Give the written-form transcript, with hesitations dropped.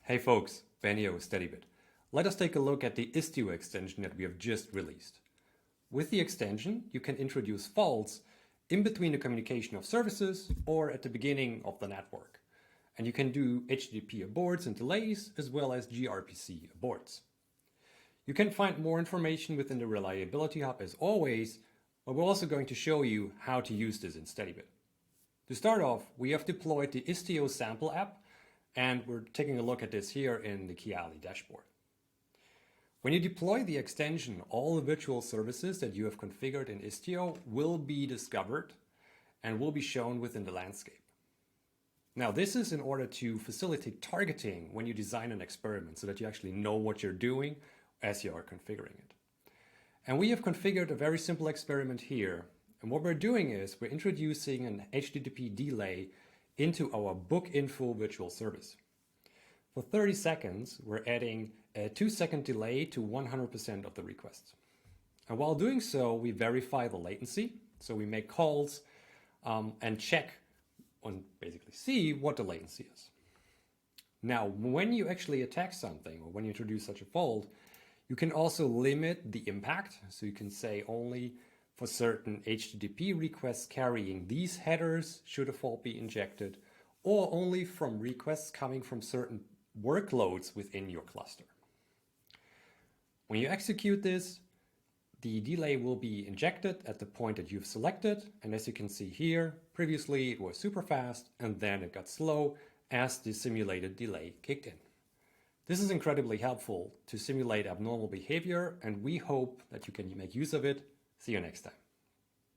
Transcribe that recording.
Hey folks, Ben here with Steadybit. Let us take a look at the Istio extension that we have just released. With the extension, you can introduce faults in between the communication of services or at the beginning of the network. And you can do HTTP aborts and delays as well as gRPC aborts. You can find more information within the Reliability Hub as always, but we're also going to show you how to use this in Steadybit. To start off, we have deployed the Istio sample app, and we're taking a look at this here in the Kiali dashboard. When you deploy the extension, all the virtual services that you have configured in Istio will be discovered and will be shown within the landscape. Now, this is in order to facilitate targeting when you design an experiment so that you actually know what you're doing as you are configuring it. And we have configured a very simple experiment here. And what we're doing is we're introducing an HTTP delay into our book info virtual service. For 30 seconds, we're adding a 2-second delay to 100% of the requests. And while doing so, we verify the latency. So we make calls and check and basically see what the latency is. Now, when you actually attack something or when you introduce such a fault, you can also limit the impact. So you can say only for certain HTTP requests carrying these headers should a fault be injected, or only from requests coming from certain workloads within your cluster. When you execute this, the delay will be injected at the point that you've selected. And as you can see here, previously it was super fast and then it got slow as the simulated delay kicked in. This is incredibly helpful to simulate abnormal behavior, and we hope that you can make use of it. See you next time.